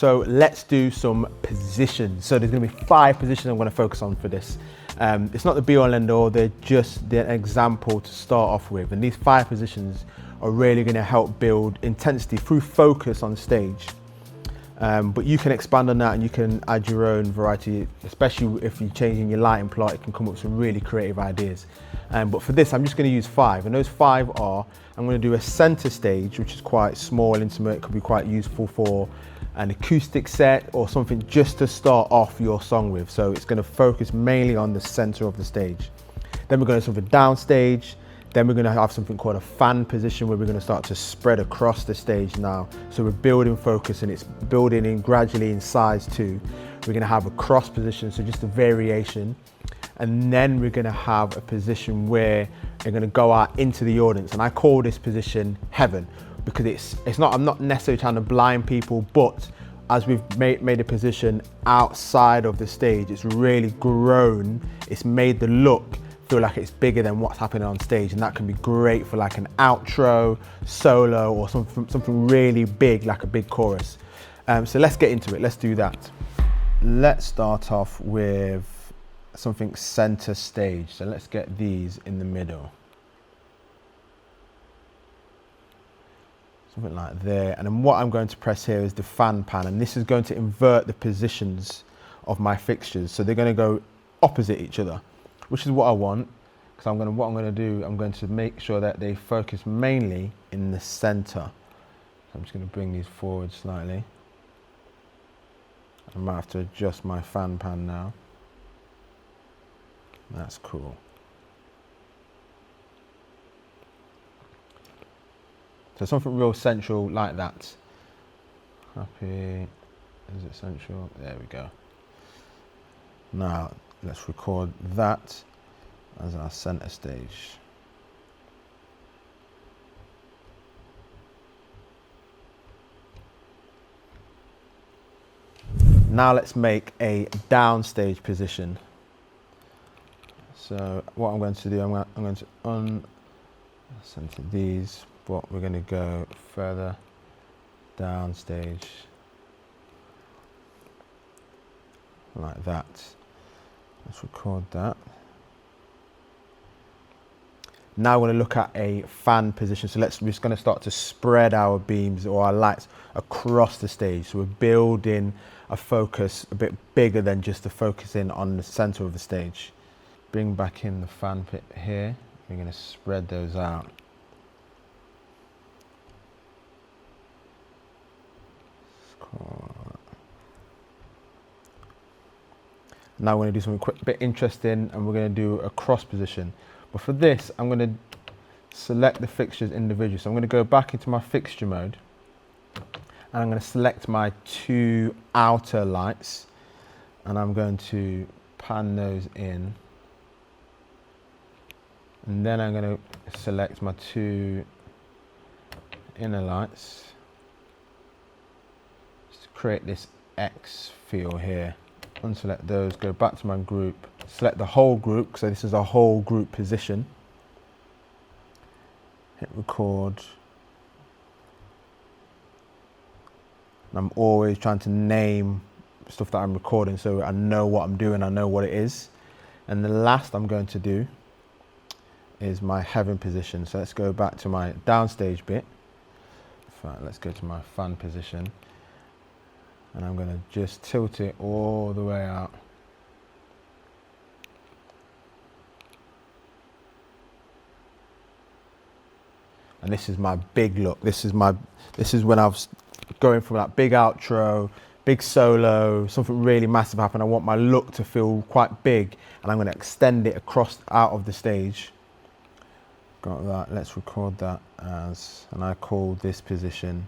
So let's do some positions. So there's gonna be 5 positions I'm gonna focus on for this. It's not the be all and end all, they're just the example to start off with. And these 5 positions are really gonna help build intensity through focus on stage. But you can expand on that and you can add your own variety, especially if you're changing your lighting plot, it can come up with some really creative ideas. But for this, I'm just gonna use 5. And those 5 are, I'm gonna do a center stage, which is quite small, intimate, it could be quite useful for an acoustic set or something just to start off your song with. So it's gonna focus mainly on the center of the stage. Then we're gonna do something downstage. Then we're gonna have something called a fan position where we're gonna start to spread across the stage now. So we're building focus and it's building in gradually in size too. We're gonna have a cross position, so just a variation. And then we're gonna have a position where they're gonna go out into the audience. And I call this position heaven, because it's not, I'm not necessarily trying to blind people, but as we've made a position outside of the stage, it's really grown, it's made the look feel like it's bigger than what's happening on stage, and that can be great for like an outro, solo, or something really big, like a big chorus. So let's get into it, let's do that. Let's start off with something center stage. So let's get these in the middle. Something like there, and then what I'm going to press here is the fan pan, and this is going to invert the positions of my fixtures. So they're going to go opposite each other, which is what I want, because I'm going to make sure that they focus mainly in the center. So I'm just going to bring these forward slightly. I might have to adjust my fan pan now. That's cool. So something real central like that. Happy, is it central? There we go. Now let's record that as our center stage. Now let's make a downstage position. So what I'm going to do, I'm going to uncenter these, but we're going to go further downstage like that. Let's record that. Now we're going to look at a fan position. So we're just going to start to spread our beams or our lights across the stage. So we're building a focus a bit bigger than just the focusing on the center of the stage. Bring back in the fan pit here. We're going to spread those out. Now we're going to do something quick, a bit interesting, and we're going to do a cross position. But for this, I'm going to select the fixtures individually. So I'm going to go back into my fixture mode, and I'm going to select my 2 outer lights, and I'm going to pan those in. And then I'm going to select my 2 inner lights, just to create this X feel here. Unselect those, go back to my group, select the whole group, so this is a whole group position. Hit record. And I'm always trying to name stuff that I'm recording so I know what I'm doing, I know what it is. And the last I'm going to do is my heaven position. So let's go back to my downstage bit. In fact, let's go to my fan position. And I'm going to just tilt it all the way out. And this is my big look. This is when I was going from that big outro, big solo, something really massive happened. I want my look to feel quite big, and I'm going to extend it across out of the stage. Got that. Let's record that as, and I call this position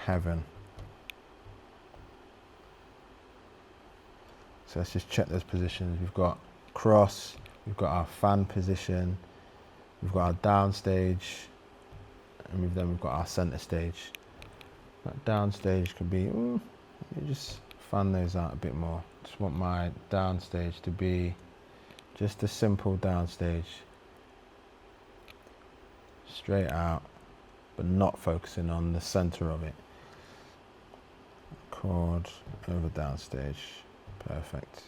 heaven. So let's just check those positions. We've got cross, we've got our fan position, we've got our downstage, and then we've got our center stage. That downstage could be, let me just fan those out a bit more. Just want my downstage to be just a simple downstage, straight out, but not focusing on the center of it. chord over downstage. Perfect.